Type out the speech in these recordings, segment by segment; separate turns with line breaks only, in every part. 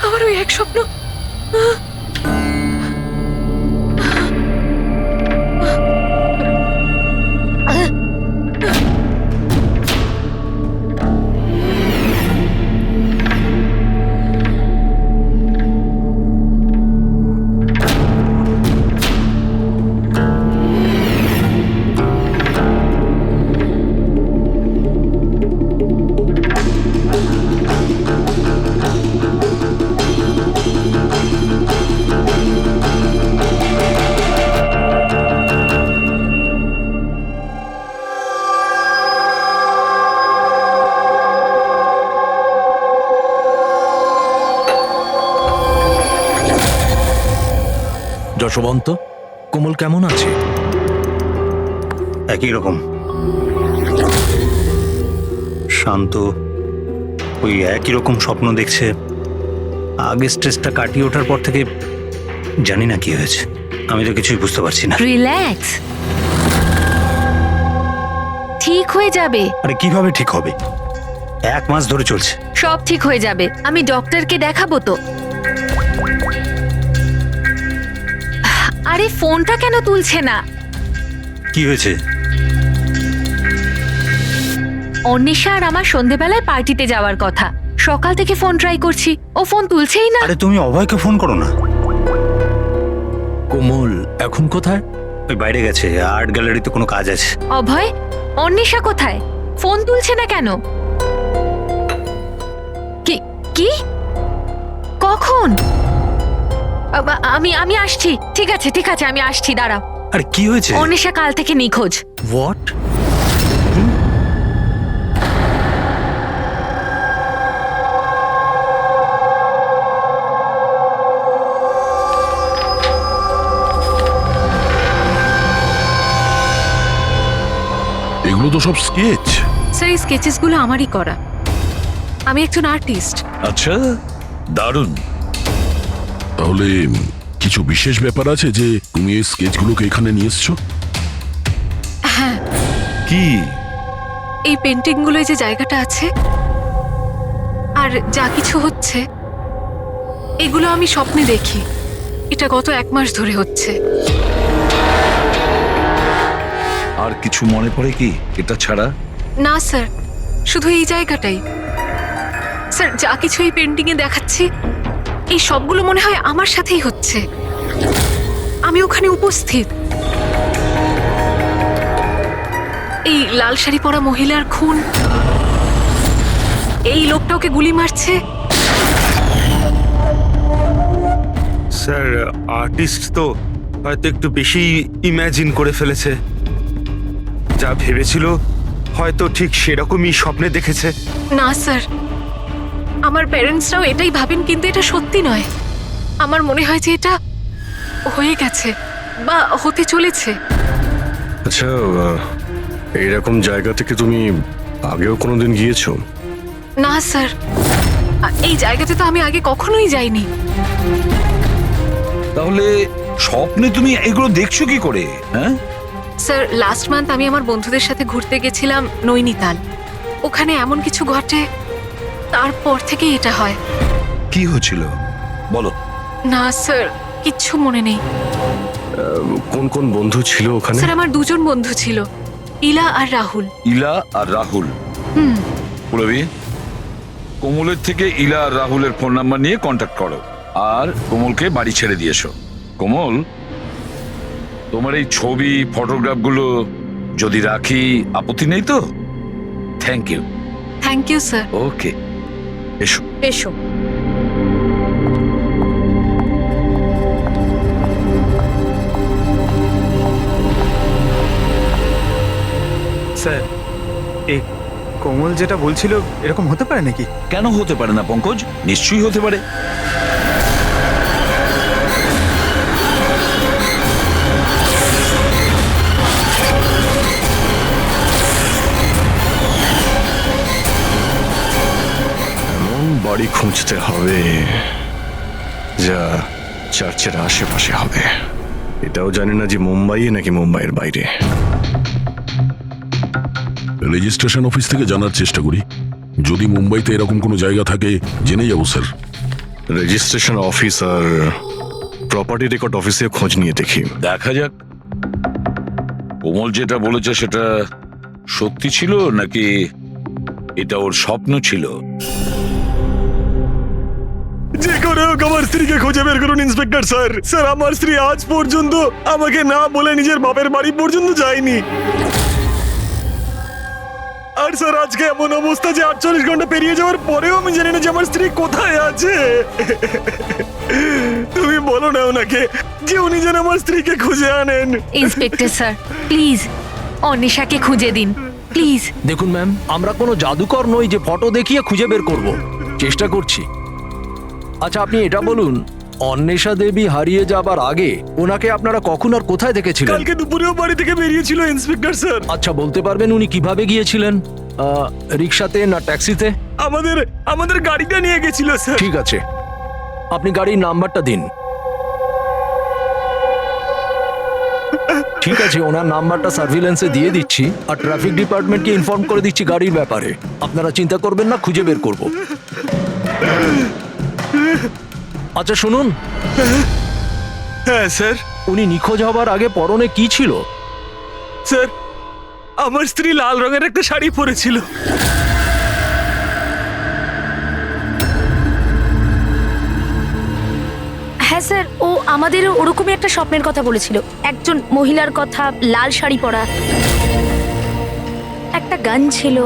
আমার ওই এক স্বপ্ন।
যশবন্ত, কোমল কেমন আছে?
একই রকম শান্ত, ওই একই রকম স্বপ্ন দেখছে। আগে স্ট্রেসটা কাটিয়ে ওঠার পর থেকে জানি না কি হয়েছে, আমি তো কিছুই বুঝতে পারছি না।
রিল্যাক্স, ঠিক হয়ে যাবে।
আরে কিভাবে ঠিক হবে? 1 মাস ধরে চলছে।
সব ঠিক হয়ে যাবে, আমি ডক্টরকে দেখাবো তো। আরে ফোনটা কেন তুলছে না?
কি হয়েছে?
অন্বেষা আর আমার সন্ধেবেলায় পার্টিতে যাওয়ার কথা, সকাল থেকে ফোন ট্রাই করছি, ও ফোন তুলছেই না।
আরে তুমি অভয়কে ফোন করো না।
কোমল এখন কোথায়?
ওই বাইরে গেছে, আর্ট গ্যালারিতে কোনো কাজ আছে।
অভয়, অন্বেষা কোথায়? ফোন তুলছে না কেন? কি কি কখন? আমি আসছি। ঠিক আছে ঠিক আছে, আমি আসছি, দাঁড়াও।
আরে কি হয়েছে?
অন্বেষা কাল থেকে নিখোঁজ।
হোয়াট?
এগুলো তো সব স্কেচ।
স্যার, এই স্কেচেসগুলো আমারই করা, আমি একজন আর্টিস্ট।
আচ্ছা, দারুণ। তাহলে কিছু বিশেষ ব্যাপার আছে যে তুমি এই স্কেচগুলোকে এখানে নিয়ে এসছো?
হ্যাঁ,
কি?
এই পেন্টিংগুলোয় যে জায়গাটা আছে আর যা কিছু হচ্ছে, এগুলো আমি স্বপ্নে দেখি। এটা গত 1 মাস ধরে হচ্ছে।
আর কিছু মনে পড়ে কি এটা ছাড়া?
না স্যার, শুধু এই জায়গাটাই। স্যার, যা কিছু এই পেন্টিংয়ে দেখাচ্ছি, এই সবগুলো মনে হয় আমার সাথেই হচ্ছে। আমি ওখানে উপস্থিত। এই লাল শাড়ি পরা মহিলার খুন, এই লোকটা ওকে গুলি মারছে।
স্যার, আর্টিস্ট তো হয়তো একটু বেশি ইমাজিন করে ফেলেছে। যা ভেবেছিল হয়তো ঠিক সেরকমই স্বপ্নে দেখেছে।
না স্যার, আমার প্যারেন্টসরাও এটাই ভাবেন, কিন্তু এটা সত্যি নয়। আমার মনে হয় যে এটা হয়ে গেছে বা হতে চলেছে।
আচ্ছা, এইরকম জায়গা থেকে তুমি আগেও কোনোদিন গিয়েছো?
না স্যার, এই জায়গাতে তো আমি আগে কখনোই যাইনি।
তাহলে স্বপ্নে তুমি এগুলো দেখছো কি করে? হ্যাঁ,
স্যার, লাস্ট মান্থ আমি আমার বন্ধুদের সাথে ঘুরতে গেছিলাম নৈনিতাল। ওখানে এমন কিছু ঘটে, তারপর থেকে এটা হয়।
কি হয়েছিল বলো?
না স্যার, কিচ্ছু মনে নেই।
কোন কোন বন্ধু ছিল ওখানে?
স্যার, আমার 2 জন বন্ধু ছিল, ইলা আর রাহুল।
ইলা আর রাহুল?
হুম।
পুরবি, কোমলের থেকে ইলা আর রাহুলের ফোন নাম্বার নিয়ে কন্ট্যাক্ট করো আর কোমলকে বাড়ি ছেড়ে দিয়ে এসো। কোমল, তোমার এই ছবি ফটোগ্রাফগুলো যদি রাখি, আপত্তি নেই তো? Thank you.
Thank you sir.
Okay, এসো।
এসো।
স্যার, এই কোমল যেটা বলছিল এরকম হতে পারে নাকি?
কেন হতে পারে না পঙ্কজ? নিশ্চয়ই হতে পারে।
এমন বাড়ি খুঁজতে হবে যা চার্চের আশেপাশে হবে। এটাও জানি না যে মুম্বাইয়ে নাকি মুম্বাইয়ের বাইরে।
রেজিস্ট্রেশন অফিস থেকে জানার চেষ্টা করি, যদি মুম্বাইতে এরকম কোনো জায়গা থাকে জেনে যাবো স্যার।
রেজিস্ট্রেশন অফিস আর প্রপার্টি রেকর্ড অফিসে খোঁজ নিয়ে দেখি।
দেখা যাক কোমল যেটা বলেছে সেটা সত্যি ছিল নাকি এটা ওর স্বপ্ন ছিল।
যে করে হোক আমার স্ত্রীকে খুঁজে বের করুন ইন্সপেক্টর স্যার। স্যার আমার স্ত্রী আজ পর্যন্ত আমাকে না বলে নিজের বাপের বাড়ি পর্যন্ত যায়নি। আর স্যার আজকে এমন অবস্থা যে 48 ঘন্টা পেরিয়ে যাওয়ার পরেও আমি জানি না যে আমার স্ত্রী কোথায় আছে। তুমি বলো না ওনাকে যে উনি যেন আমার স্ত্রীকে খুঁজে আনেন।
ইন্সপেক্টর স্যার প্লিজ অনিশাকে খুঁজে দিন প্লিজ।
দেখুন ম্যাম, আমরা কোনো জাদুকর নই যে ফটো দেখিয়ে খুঁজে বের করব। চেষ্টা করছি। আচ্ছা আপনি এটা বলুন, অন্বেষা দেবী হারিয়ে যাবার আগে ওনাকে আপনারা কখন আর কোথায় দেখেছিলেন?
কালকে দুপুরেও বাড়ি থেকে বেরিয়েছিল ইন্সপেক্টর স্যার।
আচ্ছা বলতে পারবেন উনি কিভাবে গিয়েছিলেন? রিক্সাতে না ট্যাক্সিতে?
আমাদের গাড়িটা নিয়ে গেছিল স্যার।
ঠিক আছে, আপনি গাড়ির নাম্বারটা দিন। ঠিক আছে, ওনার নাম্বারটা সার্ভিলেন্সে দিয়ে দিচ্ছি আর ট্রাফিক ডিপার্টমেন্টকে ইনফর্ম করে দিচ্ছি গাড়ির ব্যাপারে। আপনারা চিন্তা করবেন না, খুঁজে বের করব। আচ্ছা শুনুন,
হ্যাঁ স্যার।
উনি নিখোঁজ হবার আগে পরনে কি ছিল?
স্যার আমার স্ত্রী লাল রঙের একটা শাড়ি পরেছিল।
হ্যাঁ স্যার, ও আমাদের ওরকমই একটা স্বপ্নের কথা বলেছিল, একজন মহিলার কথা, লাল শাড়ি পরা, একটা গান ছিল।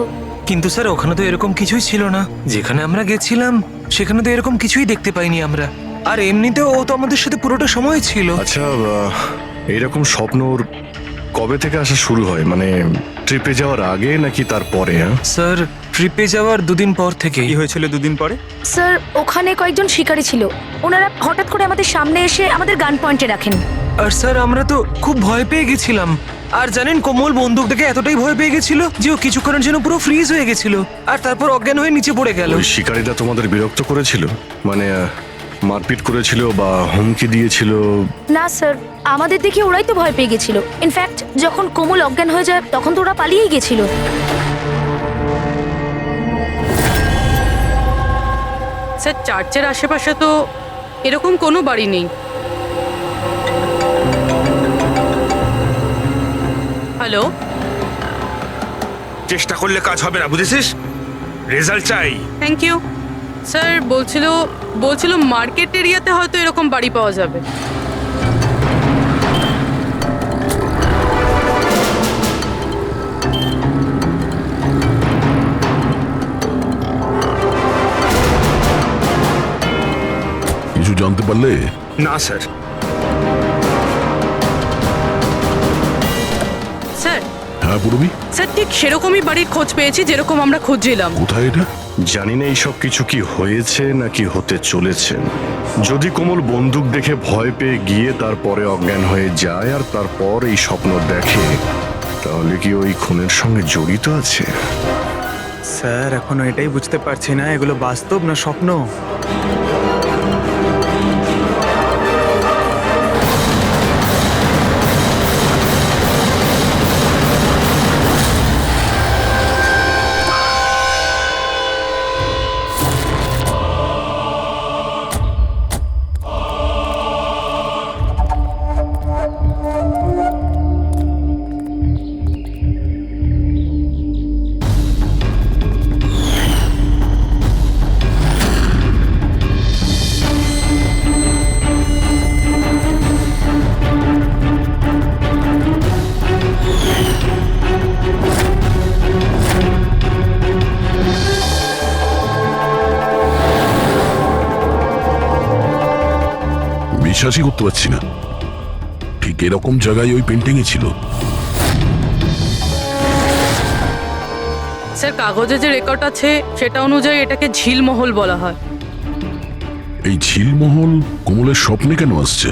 কিন্তু স্যার ওখানে তো এরকম কিছুই ছিল না। যেখানে আমরা গেছিলাম সেখানে তো এরকম কিছুই দেখতে পাইনি আমরা। আর এমনিতেও ও তো আমাদের সাথে পুরোটা সময় ছিল।
আচ্ছা এইরকম স্বপ্ন ওর কবে থেকে আসা শুরু হয়? মানে ট্রিপে যাওয়ার আগে নাকি তারপরে?
স্যার ট্রিপে যাওয়ার দুদিন পর থেকে। কি হয়েছিল দুদিন পরে?
স্যার ওখানে কয়েকজন শিকারী ছিল, ওনারা হঠাৎ করে আমাদের সামনে এসে আমাদের গান পয়েন্টে রাখেন।
আর স্যার আমরা তো খুব ভয় পেয়ে গেছিলাম। আর জানেন কোমল বন্দুক দেখে এতটাই ভয় পেয়ে গেছিল যে ও কিছুক্ষণের জন্য পুরো ফ্রিজ হয়ে গেছিল আর তারপর অজ্ঞান হয়ে নিচে পড়ে গেল।
ওই শিকারীরা তোমাদের বিরক্ত করেছিল? মানে মারপিট করেছিল বা হুমকি দিয়েছিল?
না স্যার, আমাদের দেখে ওরাই তো ভয় পেয়ে গেছিল। ইনফ্যাক্ট যখন কোমল অজ্ঞান হয়ে যায় তখন তো ওরা পালিয়েই গেছিল।
স্যার চার্চের আশেপাশে তো এরকম কোনো বাড়ি নেই। হ্যালো,
চেষ্টা করলে কাজ হবে না, বুঝেছিস? রেজাল্ট চাই।
Thank you. স্যার বলছিল মার্কেট এরিয়াতে হয়তো এরকম বাড়ি পাওয়া যাবে।
কিছু জানতে পারলে?
না স্যার।
স্যার
হ্যাঁ পূর্বী,
স্যার ঠিক সেরকমই বাড়ির খোঁজ পেয়েছি যেরকম আমরা খুঁজছিলাম।
কোথায় এটা?
জানি না এইসব কিছু কি হয়েছে নাকি হতে চলেছে। যদি কোমল বন্দুক দেখে ভয় পেয়ে গিয়ে তারপরে অজ্ঞান হয়ে যায় আর তারপর এই স্বপ্ন দেখে, তাহলে কি ওই খুনের সঙ্গে জড়িত আছে?
স্যার এখনো এটাই বুঝতে পারছি না এগুলো বাস্তব না স্বপ্ন।
বিশ্বাসই করতে পারছি না, ঠিক এরকম জায়গায় ওই পেন্টিংই ছিল।
স্যার কাগজে যে রেকর্ড আছে সেটা অনুযায়ী এটাকে ঝিলমহল বলা হয়।
এই ঝিলমহল কোমলের স্বপ্নে কেন আসছে?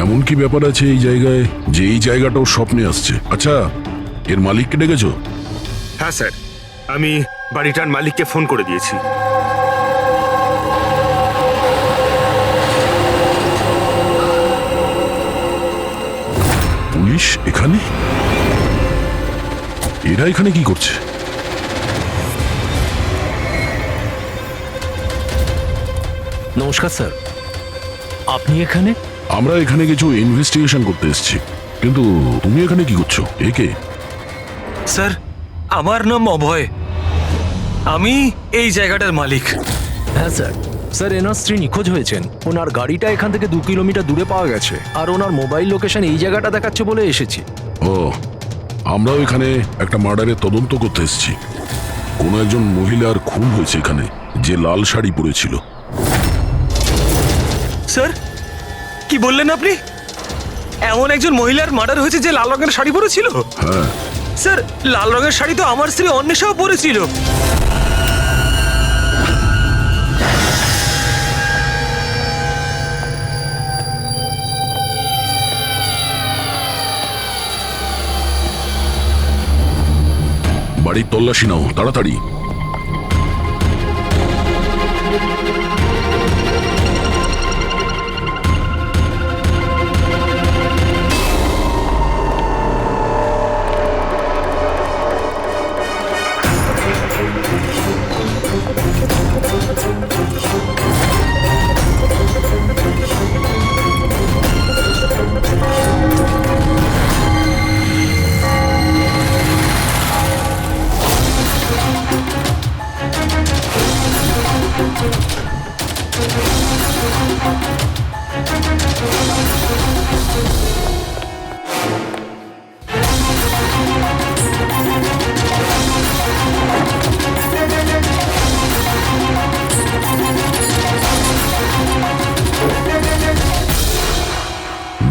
এমন কি ব্যাপার আছে এই জায়গায় যে এই জায়গাটাও স্বপ্নে আসছে? আচ্ছা এর মালিককে ডেকেছো?
হ্যাঁ স্যার, আমি বাড়িটার মালিককে ফোন করে দিয়েছি।
পুলিশ এখানে? এরা এখানে কি করছে?
নমস্কার স্যার, আপনি এখানে?
আমরা এখানে কিছু ইনভেস্টিগেশন করতে এসেছি, কিন্তু তুমি এখানে কি করছো? একে
স্যার, আমার নাম অভয়। আমি এই জায়গাটার মালিক।
হ্যাঁ স্যার। স্যার, এনার স্ত্রী নিখোঁজ হয়েছেন। ওনার গাড়িটা এখান থেকে 2 কিলোমিটার দূরে পাওয়া গেছে, আর ওনার মোবাইল লোকেশন এই জায়গাটা দেখাচ্ছে বলে এসেছি।
ও, আমরাও এখানে একটা মার্ডারের তদন্ত করতে এসেছি। কোনো একজন মহিলার খুন হয়েছে এখানে, যে লাল শাড়ি পরেছিল।
স্যার, কি বললেন আপনি? এমন একজন মহিলার মার্ডার হয়েছে যে লাল রঙের শাড়ি পরেছিল?
হ্যাঁ,
স্যার, লাল রঙের শাড়ি তো আমার স্ত্রী অন্বেষাও পরেছিল।
বাড়ির তল্লাশি নাও তাড়াতাড়ি।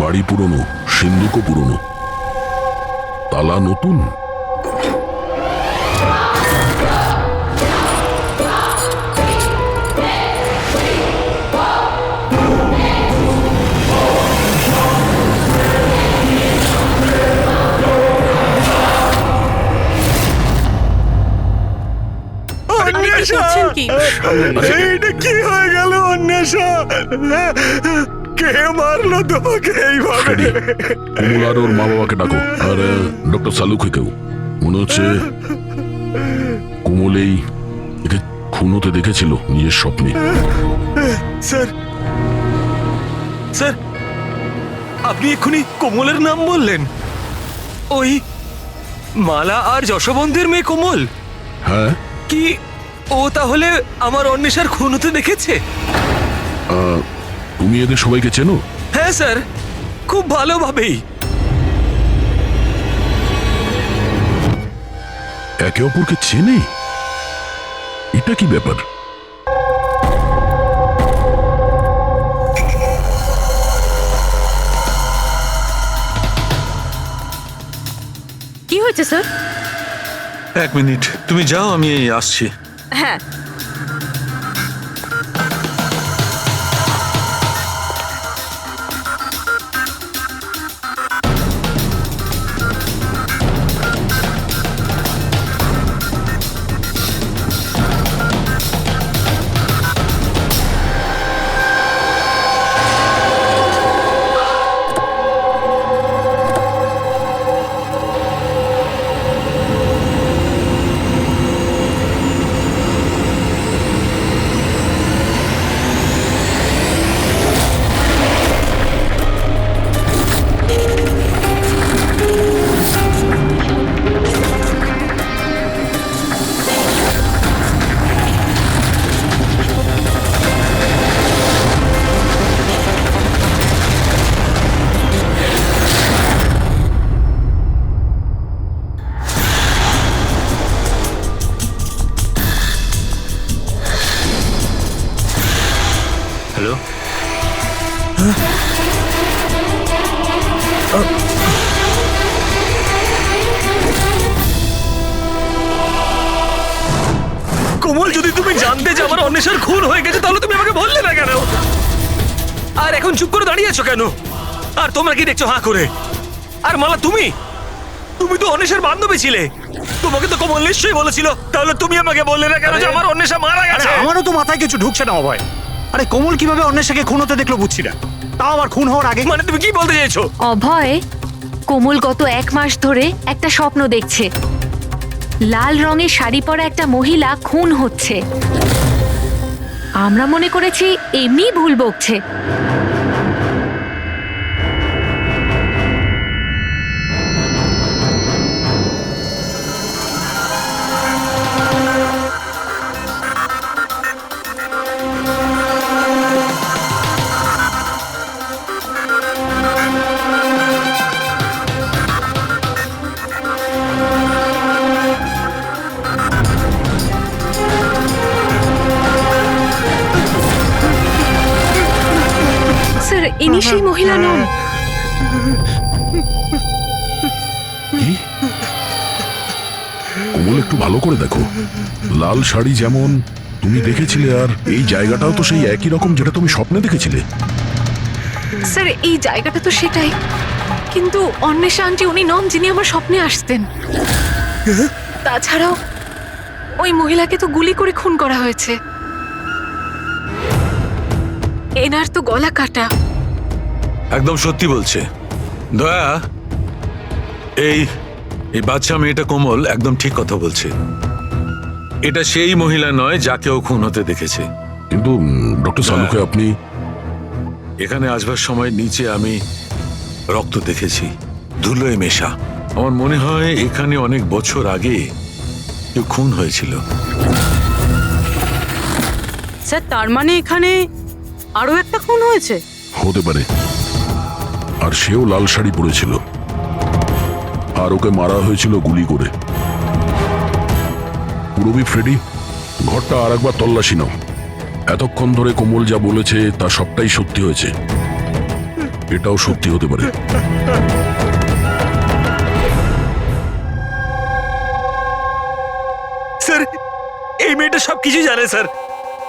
বাড়ি পুরনো, সিন্ধুকও পুরনো, তালা নতুন।
করছেন কি?
এইটা কি হয়ে গেল অন্বেষা? কে মারলো তোমাকে এইভাবে?
কমল আর ওর মা বাবাকে ডাকো, আর ডক্টর সালুকেও। মনে হচ্ছে কোমলেই একে খুন হতে দেখেছিল নিজের স্বপ্নে।
স্যার, স্যার, আপনি এক্ষুনি কোমলের নাম বললেন? ওই মালা আর যশবন্তের মেয়ে কোমল?
হ্যাঁ,
কি ও তাহলে আমার অন্বেষার খুন হতে দেখেছে?
তুমি এদের সবাইকে চেনো?
হ্যাঁ স্যার, খুব ভালোভাবেই।
একে অপরকে চেনে? এটা কি ব্যাপার?
কি হয়েছে স্যার?
1 মিনিট, তুমি যাও, আমি আসছি।
হ্যাঁ।
হ্যালো,
কোমল, যদি তুমি জানতে যে আমার অন্বেষার খুন হয়ে গেছে তাহলে তুমি আমাকে বললে না কেন? আর এখন চুপ করে দাঁড়িয়ে আছো কেন? আর তোমরা কি দেখছো হাঁ করে? আর মালা, তুমি তো অন্বেষার বান্ধবী ছিলে। তোমাকে তো কোমল নিশ্চয়ই বলেছিল, তাহলে তুমি আমাকে বললে না কেন যে আমার অন্বেষা মারা গেছে?
আমারও তো মাথায় কিছু ঢুকছে না অভয়। আরে কোমল কিভাবে অন্বেষাকে খুন হতে দেখলো বুঝছি না, তাও আবার খুন হওয়ার আগে।
মানে তুমি কি বলতে চাইছো?
অভয়, কোমল গত 1 মাস ধরে একটা স্বপ্ন দেখছে। লাল রঙের শাড়ি পরা একটা মহিলা খুন হচ্ছে, আমরা মনে করেছি এমনি ভুল বকছে। স্যার, ইনি সেই মহিলা নন।
কি? কোমল, একটু ভালো করে দেখো। লাল শাড়ি যেমন তুমি দেখেছিলে, আর এই জায়গাটাও তো সেই একই রকম যেটা তুমি স্বপ্নে দেখেছিলে।
স্যার, এই জায়গাটা তো সেটাই, কিন্তু অন্বেষা আন্টি উনি নন যিনি আমার স্বপ্নে আসতেন। তাছাড়াও ওই মহিলাকে তো গুলি করে খুন করা হয়েছে। এনার তো গলা কাটা।
একদম সত্যি বলছে দয়া। এই এই বাচ্চা মেয়েটা কোমল একদম ঠিক কথা বলছে। এটা সেই মহিলা নয় যাকে ও খুন হতে দেখেছে।
কিন্তু ডক্টর সালুকে আপনি
এখানে আসবার সময় নিচে আমি রক্ত দেখেছি, ধুলোয় মেশা। আমার মনে হয় এখানে অনেক বছর আগে কেউ খুন হয়েছিল।
স্যার, তার মানে এখানে আরো একটা খুন হয়েছে?
হতে পারে। আর সেও লাল শাড়ি পরেছিল, আর ওকে মারা হয়েছিল গুলি করে। পুরবি, ফ্রেডি, ঘরটা আর একবার তল্লাশি নাও। এতক্ষণ ধরে কোমল যা বলেছে তা সবটাই সত্যি হয়েছে। এটাও সত্যি হতে পারে।
স্যার, এই মেয়েটা সবকিছু জানে স্যার,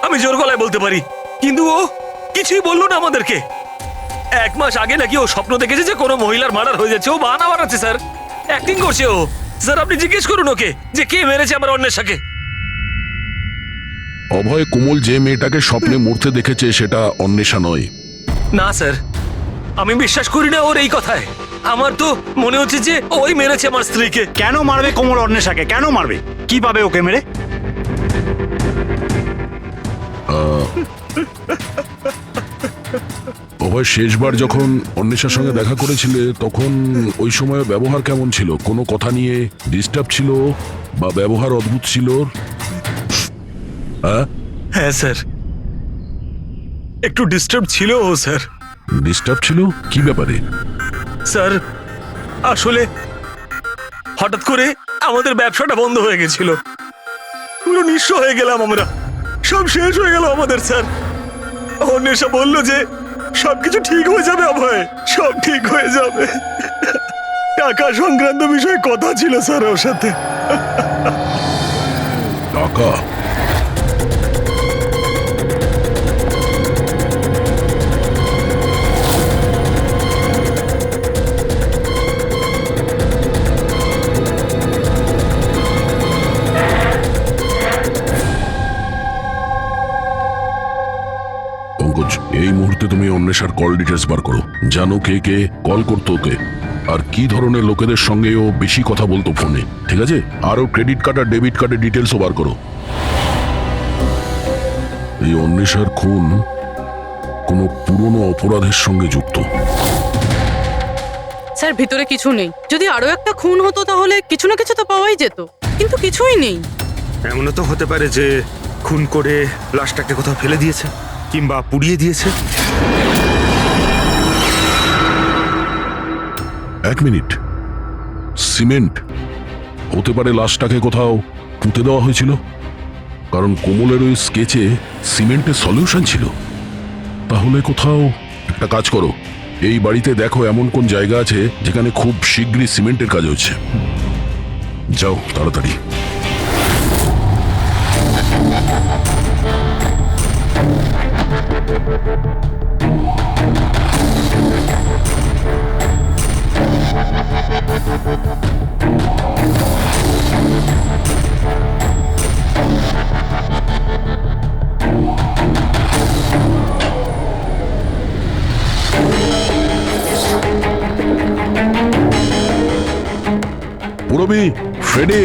আমি জোর গলায় বলতে পারি, কিন্তু ও কিছুই বললো না আমাদেরকে। 1 মাস আগে নাকি ও স্বপ্ন দেখেছে যে কোনো মহিলার মার্ডার হয়ে যাচ্ছে। ও বাহানা বানাচ্ছে স্যার, অ্যাক্টিং করছে ও। স্যার, আপনি জিজ্ঞেস করুন ওকে যে কে মেরেছে আমার অন্বেষাকে।
অভয়, কোমল যে মেয়েটাকে স্বপ্নে মরতে দেখেছে সেটা অন্বেষা নয়।
না স্যার, আমি বিশ্বাস করি না ওর এই কথায়। আমার তো মনে হচ্ছে যে ওই মেরেছে আমার স্ত্রীকে।
কেন মারবে কোমল অন্বেষাকে? কেন মারবে? কি পাবে ওকে মেরে?
অভয়, শেষবার যখন অন্বেষার সঙ্গে দেখা করেছিলে তখন ওই সময় ব্যবহার কেমন ছিল? কোনো কথা নিয়ে ডিস্টার্ব ছিল বা ব্যবহার অদ্ভুত ছিল?
হ্যাঁ স্যার, একটু ডিস্টার্ব ছিল ও স্যার।
ডিস্টার্ব ছিল? কি ব্যাপারে?
স্যার, আসলে হঠাৎ করে আমাদের ব্যবসাটা বন্ধ হয়ে গেছিল, পুরো নিঃস্ব হয়ে গেলাম আমরা, সব শেষ হয়ে গেল আমাদের স্যার। অন্বেষা বলল যে সবকিছু ঠিক হয়ে যাবে অভয়, সব ঠিক হয়ে যাবে। টাকা সংক্রান্ত বিষয়ে কথা ছিল স্যার ওর সাথে।
টাকা? পঙ্কজ, এই মুহূর্তে তুমি অন্বেষার কল ডিটেলস বার করো। জানো কে কে কল করতো ওকে, আর কি ধরনের লোকেদের সঙ্গে ও বেশি কথা বলতো ফোনে, ঠিক আছে? আরও ক্রেডিট কার্ড আর ডেবিট কার্ডের ডিটেলসও বার করো। এই অন্বেষার খুন কোনো পুরনো অপরাধের সঙ্গে যুক্ত।
স্যার, ভিতরে কিছু নেই। যদি আরো একটা খুন হতো তাহলে কিছু না কিছু তো পাওয়াই যেত, কিন্তু কিছুই নেই।
এমনও তো হতে পারে যে খুন করে লাশটাকে কোথাও ফেলে দিয়েছে কিংবা পুড়িয়ে দিয়েছে।
1 মিনিট, সিমেন্ট হতে পারে লাশটাকে কোথাও পুঁতে দেওয়া হয়েছিল, কারণ কোমলের ওই স্কেচে সিমেন্টের সলিউশন ছিল। তাহলে কোথাও একটা কাজ করো, এই বাড়িতে দেখো এমন কোন জায়গা আছে যেখানে খুব শীঘ্রই সিমেন্টের কাজ হচ্ছে। যাও তাড়াতাড়ি। পুরবি, ফ্রেডি,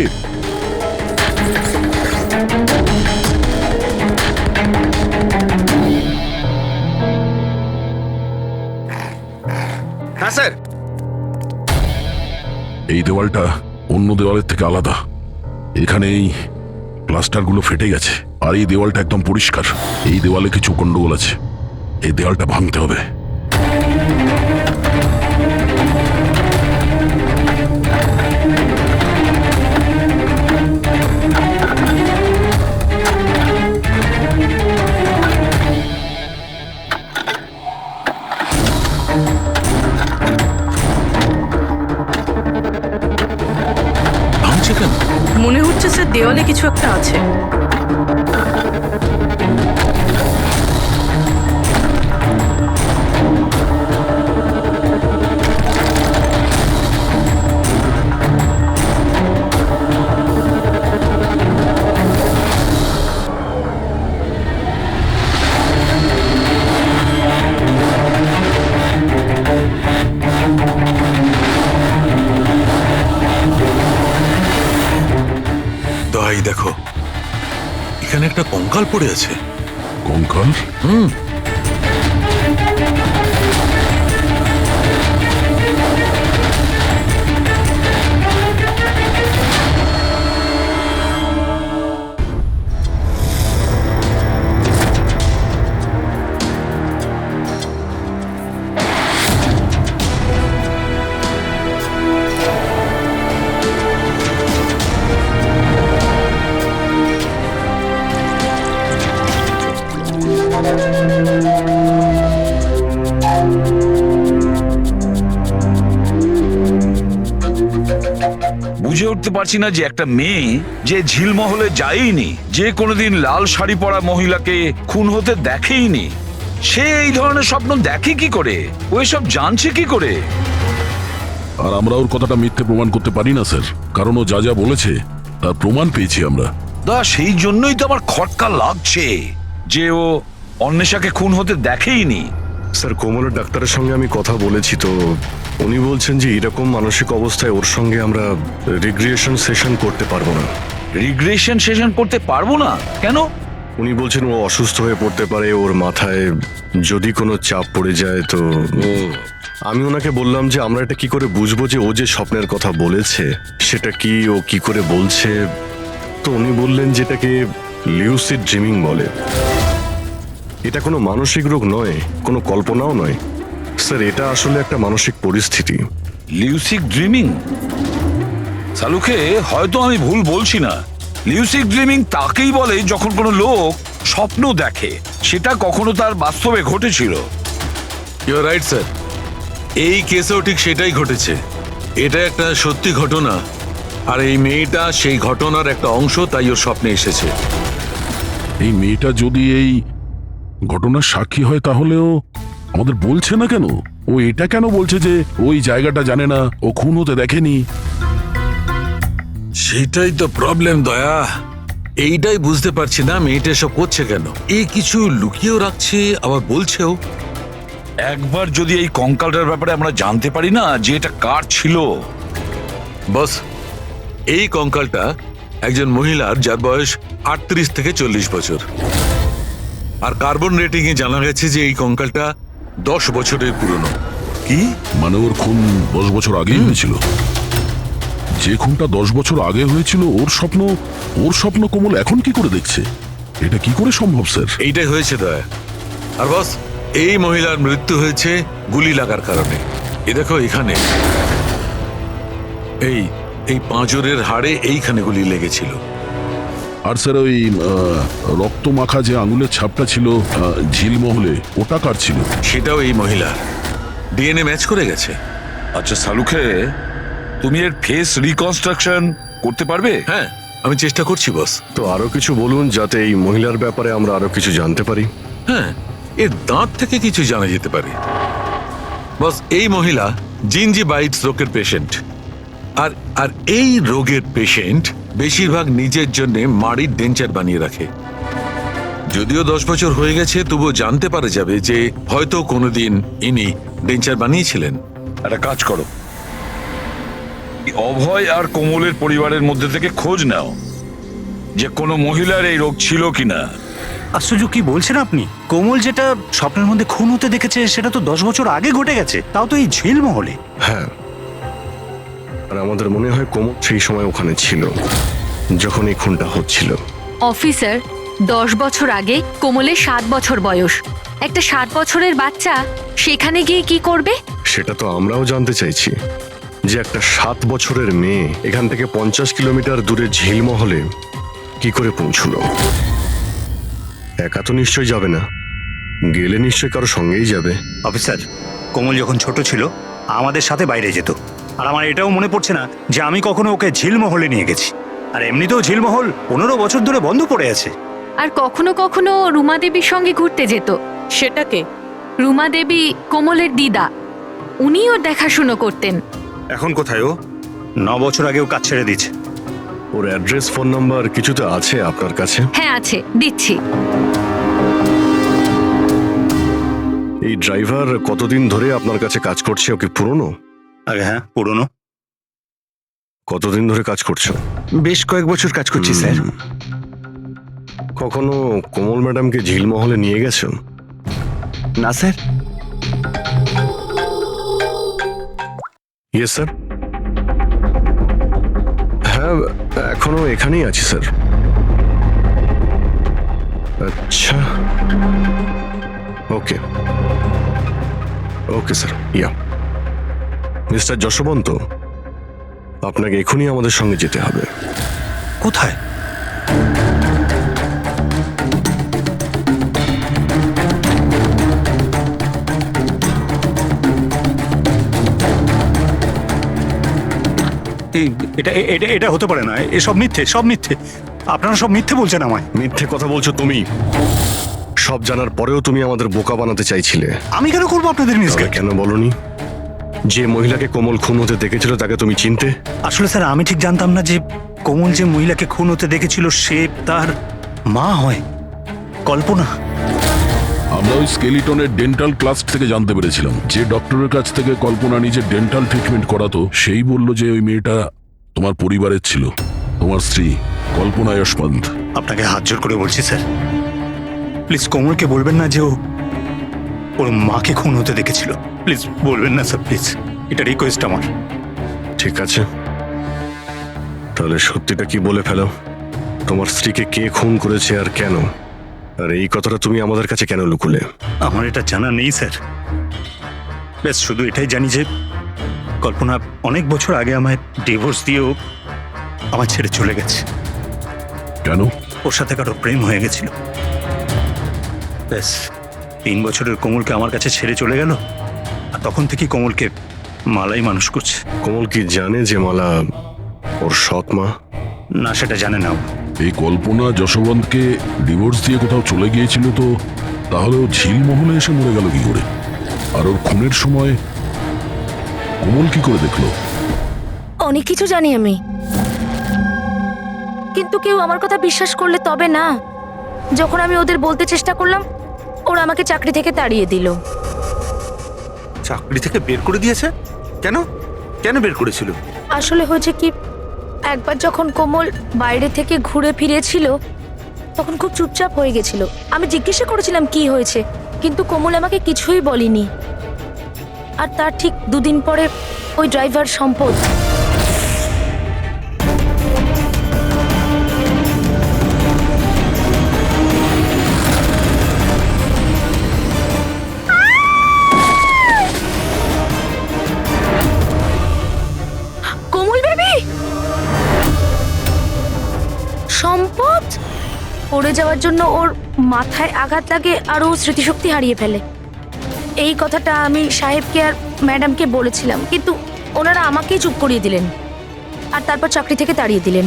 হ্যাঁ স্যার।
এই দেওয়ালটা অন্য দেওয়ালের থেকে আলাদা। এখানে এই প্লাস্টারগুলো ফেটে গেছে, আর এই দেওয়ালটা একদম পরিষ্কার। এই দেওয়ালে কিছু গন্ডগোল আছে, এই দেওয়ালটা ভাঙতে হবে।
ভাঙছে কেন?
মনে হচ্ছে স্যার দেওয়ালে কিছু একটা আছে।
দহাই দেখো, এখানে একটা কঙ্কাল পড়ে আছে।
কঙ্কাল?
বুঝে উঠতে পারছি না যে একটা মেয়ে যে ঝিলমহলে যায়নি, যে কোনোদিন লাল শাড়ি পরা মহিলাকে খুন হতে দেখেইনি, সে এই ধরনের স্বপ্ন দেখে কি করে? ও এসব জানছে কি করে?
আর আমরা ওর কথাটা মিথ্যে প্রমাণ করতে পারি না স্যার, কারণ ও যা যা বলেছে তার প্রমাণ পেয়েছি আমরা।
সেই জন্যই তো আমার খটকা লাগছে যে ও অন্বেষাকে খুন হতে দেখেইনি।
স্যার, কোমলের ডাক্তারের সঙ্গে আমি কথা বলেছি, তো উনি বলছেন যে এরকম মানসিক অবস্থায় ওর সঙ্গে আমরা রিগ্রেশন সেশন করতে পারবো না।
রিগ্রেশন সেশন করতে পারবো না কেন?
উনি বলছেন ও অসুস্থ হয়ে পড়তে পারে, ওর মাথায় যদি কোনো চাপ পড়ে যায়। তো আমি ওনাকে বললাম যে আমরা এটা কি করে বুঝবো যে ও যে স্বপ্নের কথা বলেছে সেটা কি, ও কি করে বলছে। তো উনি বললেন যেটাকে লিউসিড ড্রিমিং বলে। এটা কোনো মানসিক রোগ নয়, কোনো কল্পনাও নয় স্যার, এটা আসলে একটা মানসিক পরিস্থিতি।
লিউসিড ড্রিমিং? সালুকে হয়তো আমি ভুল বলছি না। লিউসিড ড্রিমিং তাকেই বলে যখন কোনো লোক স্বপ্ন দেখে, সেটা কখনো তার বাস্তবে ঘটেছিল।
ইউ আর রাইট স্যার, এই কেসেও ঠিক সেটাই ঘটেছে। এটা একটা সত্যি ঘটনা, আর এই মেয়েটা সেই ঘটনার একটা অংশ, তাই ওর স্বপ্নে এসেছে।
এই মেয়েটা যদি এই ঘটনার সাক্ষী হয় তাহলেও আমাদের বলছে না কেন? ও এটা কেন বলছে যে ওই জায়গাটা জানে না, ও খুন হতে দেখেনি?
সেটাই তো প্রবলেম দয়া, এইটাই বুঝতে পারছি না মেয়েটা এসব করছে কেন। এই কিছু লুকিয়েও রাখছে, আবার বলছেও।
একবার যদি এই কঙ্কালটার ব্যাপারে আমরা জানতে পারি না যে এটা কার ছিল।
বস, এই কঙ্কালটা একজন মহিলার, যার বয়স 38 থেকে 40 বছর। আর কার্বন রেটিং এ জানা গেছে যে এই কঙ্কালটা 10 বছরের পুরনো।
কি
মানে ওর খুন 10 বছর আগেই হয়েছিল? যে খুনটা 10 বছর আগে হয়েছিল ওর স্বপ্ন কোমল এখন কি করে দেখছে? এটা কি করে সম্ভব স্যার?
এইটাই হয়েছে দয়া। আর বস, এই মহিলার মৃত্যু হয়েছে গুলি লাগার কারণে। এ দেখো এখানে, এই পাঁজরের হাড়ে এইখানে গুলি লেগেছিল।
আর স্যার ওই রক্ত মাখা যে আঙুলের ছাপটা ছিল ঝিলমহলে, ওটা কার ছিল?
সেটাও এই মহিলার। ডিএনএ ম্যাচ করে গেছে।
আচ্ছা সালুকে, তুমি এর ফেস রিকনস্ট্রাকশন করতে পারবে?
হ্যাঁ, আমি চেষ্টা করছি বস।
তো আরো কিছু বলুন যাতে এই মহিলার ব্যাপারে আমরা আরো কিছু জানতে পারি।
হ্যাঁ, এর দাঁত থেকে কিছু জানা যেতে পারে। বস, এই মহিলা জিঞ্জিভাইটিস রোগের পেশেন্ট। আর এই রোগের পেশেন্ট বেশিরভাগ নিজের জন্য মাড়ির ডেঞ্চার বানিয়ে রাখে। যদিও 10 বছর হয়ে গেছে, তবুও জানতে পারা যাবে যে হয়তো কোনোদিন ইনি ডেঞ্চার বানিয়েছিলেন।
একটা কাজ করো, অভয় আর কোমলের পরিবারের মধ্যে থেকে খোঁজ নাও যে কোনো মহিলার এই রোগ ছিল কিনা।
আশ্চর্য, কি বলছেন আপনি? কোমল যেটা স্বপ্নের মধ্যে খুন হতে দেখেছে সেটা তো 10 বছর আগে ঘটে গেছে, তাও তো এই ঝিলমহলে।
হ্যাঁ, আর আমাদের মনে হয় কোমল সেই সময় ওখানে ছিল যখন এই খুনটা হচ্ছিল।
অফিসার, 10 বছর আগে কোমলের 7 বছর বয়স। একটা 7 বছরের বাচ্চা সেখানে গিয়ে কি করবে?
সেটা তো আমরাও জানতে চাইছি, যে একটা 7 বছরের মেয়ে এখান থেকে 50 কিলোমিটার দূরে ঝিলমহলে কি করে পৌঁছলো। একা তো নিশ্চয়ই যাবে না, গেলে নিশ্চয়ই কারো সঙ্গেই যাবে।
অফিসার, কোমল যখন ছোট ছিল আমাদের সাথে বাইরে যেত, আর আমার এটাও মনে পড়ছে না যে আমি কখনো ওকে ঝিলমহলে নিয়ে গেছি। আর এমনিতেও ঝিলমহল 15 বছর ধরে বন্ধ পড়ে আছে।
আর কখনো কখনো রুমা দেবীর সঙ্গে ঘুরতে যেত।
সেটাকে
রুমা দেবী কোমলের দিদা, উনি ওর দেখাশুনো করতেন।
এখন কোথায় ও?
9 বছর আগেও কাজ ছেড়ে দিয়েছে।
ওর অ্যাড্রেস, ফোন নাম্বার কিছু তো আছে আপনার কাছে?
হ্যাঁ আছে, দিচ্ছি।
এই ড্রাইভার কতদিন ধরে আপনার কাছে কাজ করছে? ওকে পুরনো?
আগে হ্যাঁ, পুরনো।
কতদিন ধরে কাজ করছো?
বেশ কয়েক বছর কাজ করছি স্যার।
কখনো কোমল ম্যাডামকে ঝিলমহলে নিয়ে গেছো?
না স্যার।
Yes sir. হ্যাঁ, এখনো এখানেই আছি স্যার। আচ্ছা, ওকে ওকে স্যার। ইয়া মিস্টার যশবন্ত, আপনাকে এখনই আমাদের সঙ্গে যেতে হবে।
কোথায়? এটা এটা এটা হতে পারে না, এসব মিথ্যে, সব মিথ্যে। আপনারা সব মিথ্যে বলছেন আমায়।
মিথ্যে কথা বলছো তুমি। সব জানার পরেও তুমি আমাদের বোকা বানাতে চাইছিলে।
আমি কেন করবো আপনাদের
তবে
মিসগাইড?
কেন বলনি যে মহিলাকে কোমল খুন হতে দেখেছিল তাকে তুমি চিনতে?
আসলে স্যার, আমি ঠিক জানতাম না যে কোমল যে মহিলাকে খুন হতে দেখেছিল সে তার মা হয়, কল্পনা।
আমরা ওই স্কেলিটনের ডেন্টাল ক্লাস থেকে জানতে পেরেছিলাম, যে ডক্টরের কাছ থেকে কল্পনা নিজের ডেন্টাল ট্রিটমেন্ট করাতো সেই বলল যে ওই মেয়েটা তোমার পরিবারের ছিল, তোমার স্ত্রী কল্পনা যশবন্ত।
আপনাকে হাত জোর করে বলছি স্যার, প্লিজ কোমলকে বলবেন না যে ও ওর মাকে খুন হতে দেখেছিল। প্লিজ বলবেন না স্যার, প্লিজ, এটা রিকোয়েস্ট আমার।
ঠিক আছে, তাহলে সত্যিটা কি বলে ফেলো। তোমার স্ত্রীকে কে খুন করেছে আর কেন? আর এই কথাটা তুমি আমাদের কাছে কেন লুকুলে?
আমার এটা জানা নেই স্যার। ব্যাস শুধু এটাই জানি যে কল্পনা অনেক বছর আগে আমায় ডিভোর্স দিয়েও আমার ছেড়ে চলে গেছে।
কেন?
ওর সাথে কারো প্রেম হয়ে গেছিল। ব্যাস 3 বছরের কোমলকে আমার কাছে ছেড়ে চলে গেল, আর তখন থেকে কোমলকে মালাই মানুষ করছে।
কোমল কি জানে যে মালা ওর সৎ মা?
না, সেটা জানে না ও।
এই কল্পনা যশবন্তকে ডিভোর্স দিয়ে কোথাও চলে গিয়েছিল, তো তাহলে ও ঝিলমহলে এসে মরে গেল কি করে? আর ওর খুনের সময় কোমল কি করে দেখলো?
অনেক কিছু জানি আমি, কিন্তু কেউ আমার কথা বিশ্বাস করলে তবে না। যখন আমি ওদের বলতে চেষ্টা করলাম, ওরা আমাকে চাকরি থেকে তাড়িয়ে দিল।
চাকরি থেকে বের করে দিয়েছে? কেন? কেন বের করেছিল?
আসলে হয়েছে কি, একবার যখন কোমল বাইরে থেকে ঘুরে ফিরেছিল তখন খুব চুপচাপ হয়ে গেছিল। আমি জিজ্ঞাসা করেছিলাম কি হয়েছে, কিন্তু কোমল আমাকে কিছুই বলেনি। আর তার ঠিক 2 দিন পরে ওই ড্রাইভার সম্পদ সম্পদ পড়ে যাওয়ার জন্য ওর মাথায় আঘাত লাগে আর ও স্মৃতিশক্তি হারিয়ে ফেলে। এই কথাটা আমি সাহেবকে আর ম্যাডামকে বলেছিলাম, কিন্তু ওনারা আমাকেই চুপ করিয়ে দিলেন আর তারপর চাকরি থেকে তাড়িয়ে দিলেন।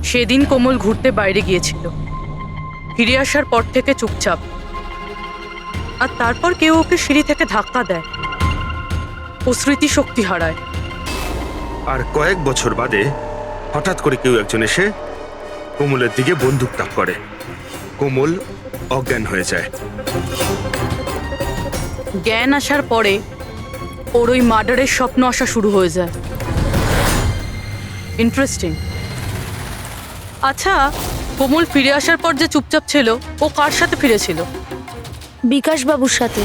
সেদিন কোমল ঘুরতে বাইরে গিয়েছিল, ফিরে আসার পর থেকে চুপচাপ। আর তারপর কেউ ওকে সিঁড়ি থেকে ধাক্কা দেয়, ও স্মৃতিশক্তি হারায়।
আর কয়েক বছর বাদে হঠাৎ করে কেউ একজন এসে কোমলের দিকে বন্দুক তাক করে। কোমল অজ্ঞান হয়ে যায়।
জ্ঞান আসার পরে ওর ওই মার্ডারের স্বপ্ন আসা শুরু হয়ে যায়। ইন্টারেস্টিং। আচ্ছা, কোমল ফিরে আসার পর যে চুপচাপ ছিল, ও কার সাথে ফিরেছিল?
বিকাশ বাবুর সাথে।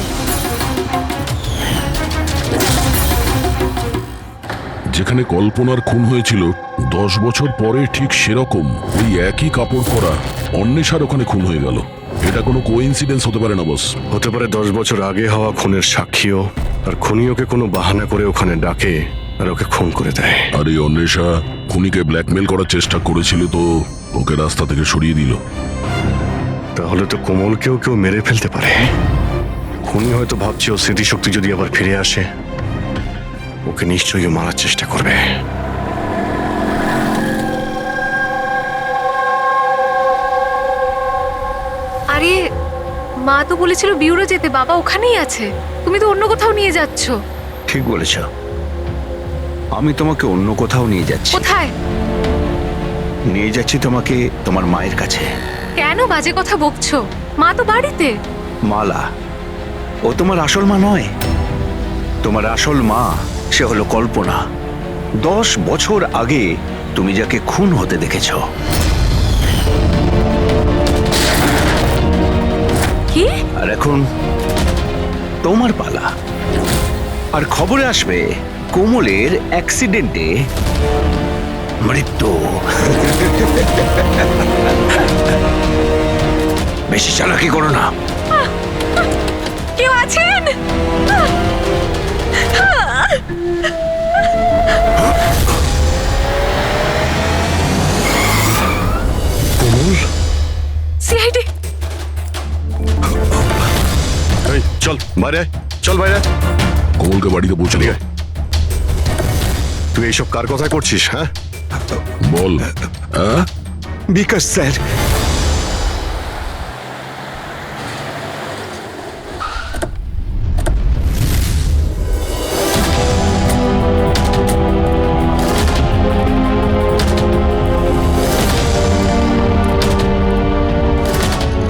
যেখানে কল্পনার খুন হয়েছিল 10 বছর পরে ঠিক সেরকম ওই একই কাপড় পরা অন্বেষার ওখানে খুন হয়ে গেল। এটা কোনো কোইন্সিডেন্স হতে পারে না বস।
হতে পারে 10 বছর আগে হওয়া খুনের সাক্ষীও, আর খুনি ওকে কোনো বাহানা করে ওখানে ডাকে আর ওকে খুন করে দেয়।
আর এই অন্বেষা খুনিকে ব্ল্যাকমেল করার চেষ্টা করেছিল, তো ওকে রাস্তা থেকে সরিয়ে দিল।
তাহলে তো কোমলকেও কেউ মেরে ফেলতে পারে। খুনি হয়তো ভাবছে ও স্মৃতিশক্তি যদি আবার ফিরে আসে, ওকে নিশ্চয়ই মারার চেষ্টা করবে।
আরে মা তো বলেছিল বিউরো যেতে, বাবা ওখানেই আছে। তুমি তো অন্য কোথাও নিয়ে যাচ্ছ।
ঠিক বলেছ, আমি তোমাকে অন্য কোথাও নিয়ে যাচ্ছি।
কোথায়?
নিয়ে যাচ্ছি তোমাকে তোমার মায়ের কাছে।
কেন বাজে কথা বকছো? মা তো বাড়িতে।
মালা, ও তোমার আসল মা নয়। তোমার আসল মা সে হলো কল্পনা। 10 বছর আগে তুমি যাকে খুন হতে দেখেছ।
কি?
আর এখন তোমার পালা। আর খবরে আসবে কোমলের অ্যাক্সিডেন্টে মৃত্যু। বেশি চালাকি করো না।
কেউ আছেন?
কোমল,
সিআইডি।
এই চল বাইরে আয়, চল বাইরে আয়।
কোমলকে বাড়িতে পৌঁছে
চলে
দিয়ে
আয়। তুই এইসব কার কথায় করছিস? হ্যাঁ,
বল। হ্যাঁ,
বিকাশ স্যার।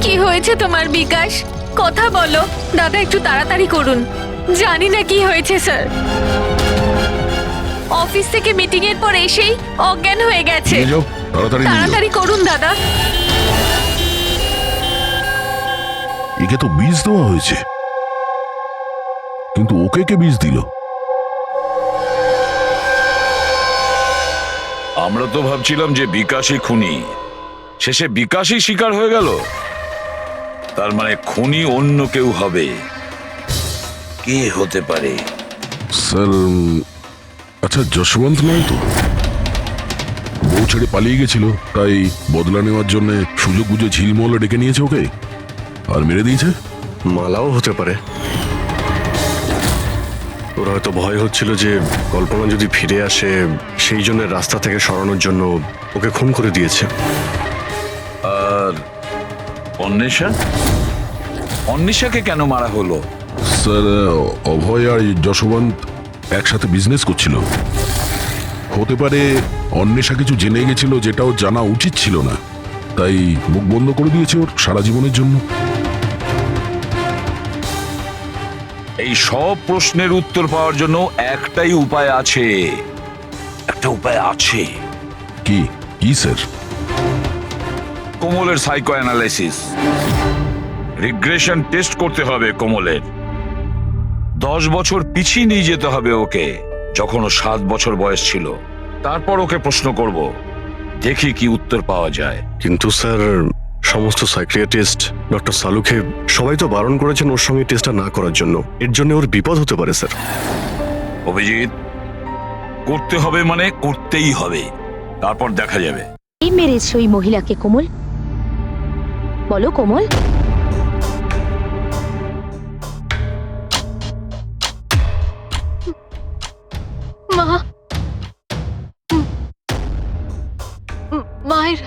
কি হয়েছে তোমার বিকাশ? কথা বলো দাদা, একটু তাড়াতাড়ি করুন। জানি না কি হয়েছে স্যার। অফিস থেকে মিটিং এর পর এসেই অজ্ঞান হয়ে গেছে।
নিয়ে যাও, তাড়াতাড়ি নিয়ে যাও।
তাড়াতাড়ি করুন দাদা।
একে তো বীজ দেওয়া হয়েছে, কিন্তু ওকে কে বীজ দিল?
আমরা তো ভাবছিলাম যে বিকাশই খুনি, শেষে বিকাশই শিকার হয়ে গেল। তার মানে খুনি অন্য কেউ হবে। কে হতে পারে?
স্যার, আচ্ছা যশবন্ত নয় তো? বউ ছেড়ে পালিয়ে গেছিল, তাই বদলা নেওয়ার জন্য সুযোগ বুঝে ঝিলমহলে ডেকে নিয়েছে ওকে আর মেরে দিয়েছে।
মালাও হতে পারে। ওরা হয়তো ভয় হচ্ছিল যে কল্পনা যদি ফিরে আসে, সেই জন্য রাস্তা থেকে সরানোর জন্য ওকে খুন করে দিয়েছে।
আর অন্বেষা? অন্বেষাকে কেন মারা হলো?
স্যার, অভয় আর যশবন্ত একসাথে বিজনেস করছিল। হতে পারে অন্বেষা কিছু জেনে গেছিল যেটা ওর জানা উচিত ছিল না, তাই মুখ বন্ধ করে দিয়েছে ওর সারা জীবনের জন্য।
এই সব প্রশ্নের উত্তর পাওয়ার জন্য একটাই উপায় আছে। একটা উপায় আছে।
কি কি স্যার?
কোমলের সাইকো অ্যানালাইসিস, রিগ্রেশন টেস্ট করতে হবে কোমলের। 10 বছর পিছিয়ে নিয়ে যেতে হবে ওকে, যখন ও 7 বছর বয়স ছিল। তারপর ওকে প্রশ্ন করব, দেখি কি উত্তর পাওয়া যায়।
কিন্তু স্যার, সমস্ত সাইকিয়াট্রিস্ট, ডক্টর সালুকে সবাই তো বারণ করেছেন ওর সঙ্গে টেস্টটা না করার জন্য। এর জন্য ওর বিপদ হতে পারে স্যার।
অভিজিৎ, করতে হবে মানে করতেই হবে, তারপর দেখা যাবে।
কে মেরেছে ওই মহিলাকে কোমল? বলো কোমল।
মা, মায়ের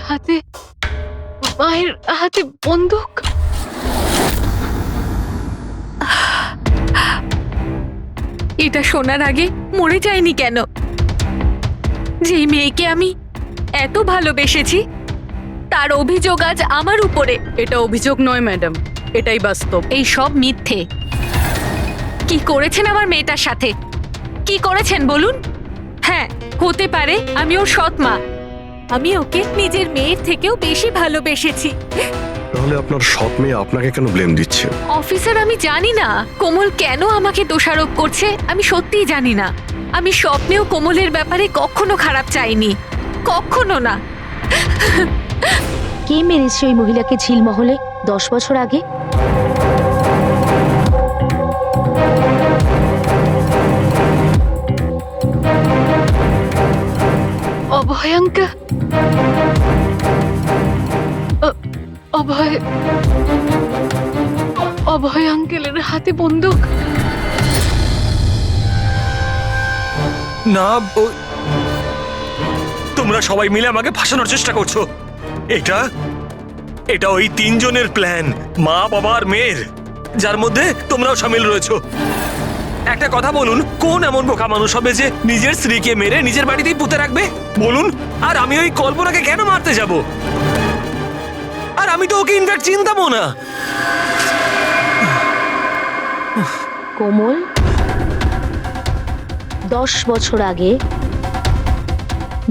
হাতে বন্দুক। এটা শোনার আগে মরে যায়নি কেন? যেই মেয়েকে আমি এত ভালোবেসেছি, তার অভিযোগ আজ আমার উপরে।
এটা অভিযোগ নয় ম্যাডাম, এটাই বাস্তব।
এই সব মিথ্যে। কি করেছেন আমার মেয়েটার সাথে? কি করেছেন বলুন? হ্যাঁ, হতে পারে আমি ওর সৎ মা, আমি ওকে নিজের মেয়ের থেকেও বেশি ভালোবেসেছি।
তাহলে আপনার সৎ মেয়ে আপনাকে কেন ব্লেম দিচ্ছে?
অফিসার, আমি জানি না কোমল কেন আমাকে দোষারোপ করছে। আমি সত্যিই জানি না। আমি স্বপ্নেও কোমলের ব্যাপারে কখনো খারাপ চাইনি, কখনো না।
কে মেরেছে ওই মহিলাকে ঝিলমহলে 10 বছর আগে?
অভয়ঙ্কা, অভয় আঙ্কেলের হাতে বন্দুক।
না, তোমরা সবাই মিলে আমাকে ফাঁসানোর চেষ্টা করছো। এটা ওই 3 জনের প্ল্যান, মা, বাবা আর মেয়ের, যার মধ্যে তোমরাও সামিল রয়েছো। একটা কথা বলুন, কোন এমন বোকা মানুষ হবে যে নিজের স্ত্রীকে মেরে নিজের বাড়িতেই পুঁতে রাখবে বলুন? আর আমি ওই কল্পনাকে কেন মারতে যাব? আর আমি তো ওকে ইনফ্যাক্ট চিনতামও না।
কোমল 10 বছর আগে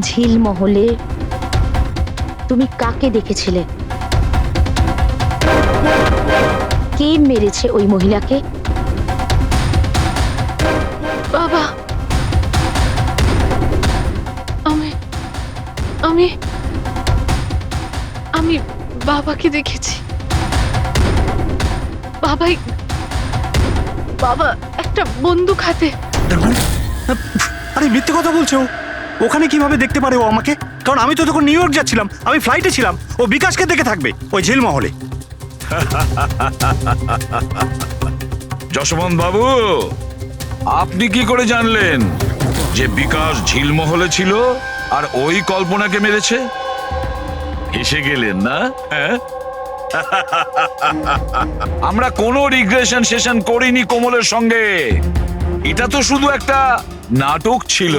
ঝিলমহলে তুমি কাকে দেখেছিলে? কে মেরেছে ওই মহিলাকে?
বাবা, আমি বাবাকে দেখেছি। বাবা একটা বন্দুক হাতে।
আরে মিথ্যে কথা বলছো। ওখানে কিভাবে দেখতে পারে ও আমাকে? কারণ আমি তো তখন নিউ ইয়র্ক যাচ্ছিলাম, আমি ফ্লাইটে ছিলাম। ও বিকাশকে দেখে থাকবে ওই ঝিলমহলে।
যশবন্ত বাবু, আপনি কি করে জানলেন যে বিকাশ ঝিলমহলে ছিল আর ওই কল্পনাকে মেরেছে? এসে গেলেন না? হ্যাঁ, আমরা কোনো রিগ্রেশন সেশন করিনি কোমলের সঙ্গে। এটা তো শুধু একটা নাটক ছিল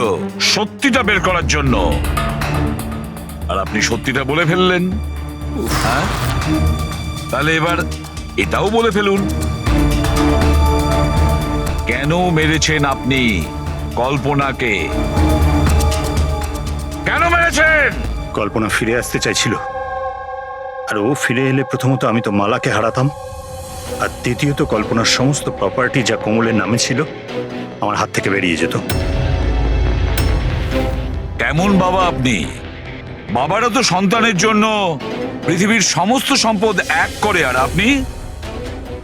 সত্যিটা বের করার জন্য। আর আপনি সত্যিটা বলে ফেললেন। হ্যাঁ, তাহলে এবার এটাও বলে ফেলুন, কেন মেরেছেন আপনি কল্পনাকে? কেন মেরেছেন?
কল্পনা ফিরে আসতে চাইছিল, আর ও ফিরে এলে প্রথমত আমি তো মালাকে হারাতাম, আর দ্বিতীয়ত কল্পনার সমস্ত প্রপার্টি যা কোমলের নামে ছিল আমার হাত থেকে বেরিয়ে যেত।
কেমন বাবা আপনি? বাবারা তো সন্তানের জন্য পৃথিবীর সমস্ত সম্পদ এক করে, আর আপনি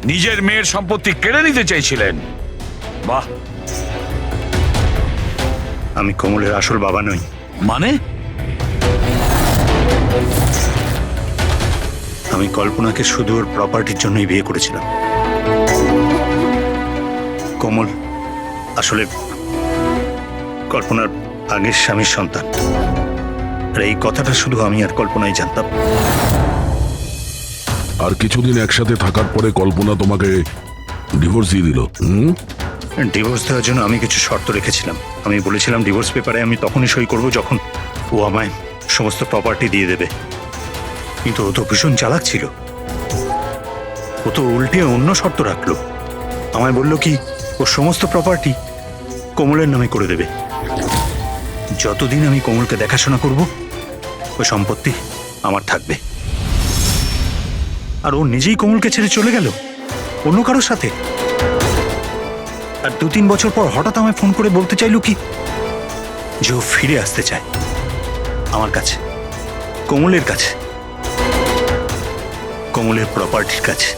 নিজের মেয়ের সম্পত্তি কেড়ে নিতে চাইছিলেন। বাহ!
আমি কোমলের আসল বাবা নই।
মানে?
আমি কল্পনাকে শুধু ওর প্রপার্টির জন্যই বিয়ে করেছিলাম। কোমল আসলে কল্পনার আগের স্বামীর সন্তান, আর এই কথাটা শুধু আমি আর কল্পনাই জানতাম।
আর কিছুদিন একসাথে থাকার পরে কল্পনা তোমাকে ডিভোর্স দিয়ে দিল।
ডিভোর্স দেওয়ার জন্য আমি কিছু শর্ত রেখেছিলাম। আমি বলেছিলাম ডিভোর্স পেপারে আমি তখনই সই করব যখন ও আমায় সমস্ত প্রপার্টি দিয়ে দেবে। কিন্তু ও তো ভীষণ চালাক ছিল। ও তো উল্টে অন্য শর্ত রাখলো। আমায় বলল কি ও সমস্ত প্রপার্টি কোমলের নামে করে দেবে। যতদিন আমি কোমলকে দেখাশোনা করব ওই সম্পত্তি আমার থাকবে। আর ও নিজেই কোমলকে ছেড়ে চলে গেল অন্য কারোর সাথে। আর 2-3 বছর পর হঠাৎ আমায় ফোন করে বলতে চাইল কি যে ও ফিরে আসতে চায় আমার কাছে, কোমলের কাছে, কোমলের প্রপার্টির কাছে।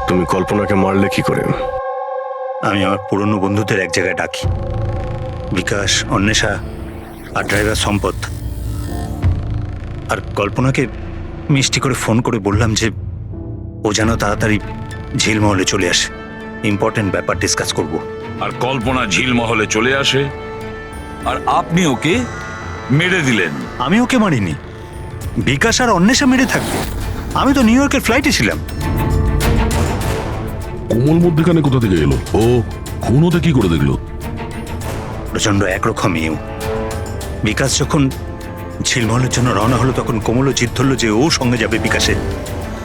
তুমি কল্পনাকে মারলে কি করে?
আমি আমার পুরনো বন্ধুদের এক জায়গায় ডাকি, বিকাশ, অন্বেষা আর ড্রাইভার সম্পদ। আর কল্পনাকে মিষ্টি করে ফোন করে বললাম যে ও যেন তাড়াতাড়ি ঝিলমহলে চলে আসে, ইম্পর্টেন্ট ব্যাপার ডিসকাস করব।
আর কল্পনা ঝিলমহলে চলে আসে, আর আপনি ওকে মেরে দিলেন।
আমি ওকে মারিনি, বিকাশ আর অন্বেষা মেরে থাকবে। আমি তো নিউ ইয়র্কের ফ্লাইটে ছিলাম।
কোমল মধ্যখানে কোথা থেকে এলো? ও খুন হতে কি করে দেখলো?
প্রচন্ড একরকমই। বিকাশ যখন ঝিলমহলের জন্য রওনা হলো তখন কোমলও জিদ ধরলো যে ও সঙ্গে যাবে বিকাশে।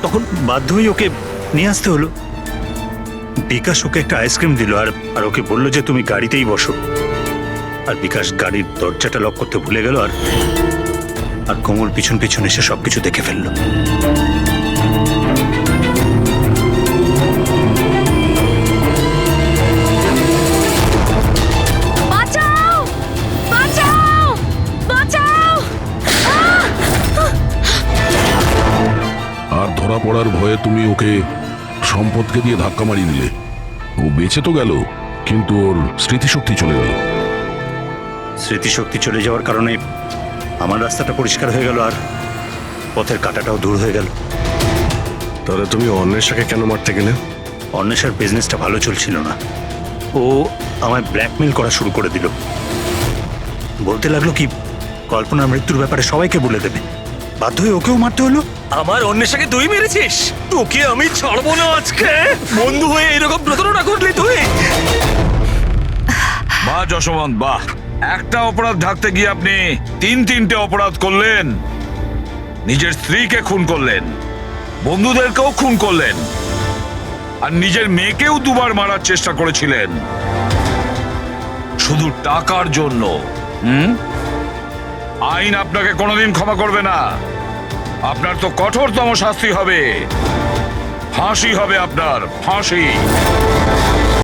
তখন বাধ্য হয়ে ওকে নিয়ে আসতে হলো। বিকাশ ওকে একটা আইসক্রিম দিল আর ওকে বললো যে তুমি গাড়িতেই বসো। আর বিকাশ গাড়ির দরজাটা লক করতে ভুলে গেল, আর আর কোমল পিছন পিছন এসে সবকিছু দেখে ফেললো।
বাঁচাও বাঁচাও বাঁচাও!
আর ধরা পড়ার ভয়ে তুমি ওকে সম্পদকে দিয়ে ধাক্কা মারিয়ে দিলে। ও বেঁচে তো গেল, কিন্তু ওর স্মৃতিশক্তি চলে গেল।
স্মৃতিশক্তি চলে যাওয়ার কারণে আমার রাস্তাটা পরিষ্কার হয়ে গেল, আর পথের কাঁটাটাও দূর হয়ে গেল।
তাহলে তুমি অন্বেষাকে কেন মারতে গেলে?
অন্বেষার বিজনেসটা ভালো চলছিল না, ও আমায় ব্ল্যাকমেল করা শুরু করে দিল। বলতে লাগলো কি কল্পনার মৃত্যুর ব্যাপারে সবাইকে বলে দেবে। বাধ্য হয়ে ওকেও মারতে হলো।
আমার অন্বেষাকে তুই মেরেছিস? তোকে আমি ছাড়বো না আজকে। বন্ধু হয়ে এরকম প্রতারণা করলি তুই?
বাহ যশবন্ত, বাহ! একটা অপরাধ ঢাকতে গিয়ে আপনি তিনটে অপরাধ করলেন। নিজের স্ত্রীকে খুন করলেন, বন্ধুদেরকেও খুন করলেন, আর নিজের মেয়েকেও দুবার মারার চেষ্টা করেছিলেন শুধু টাকার জন্য। আইন আপনাকে কোনোদিন ক্ষমা করবে না। আপনার তো কঠোরতম শাস্তি হবে, ফাঁসি হবে আপনার, ফাঁসি।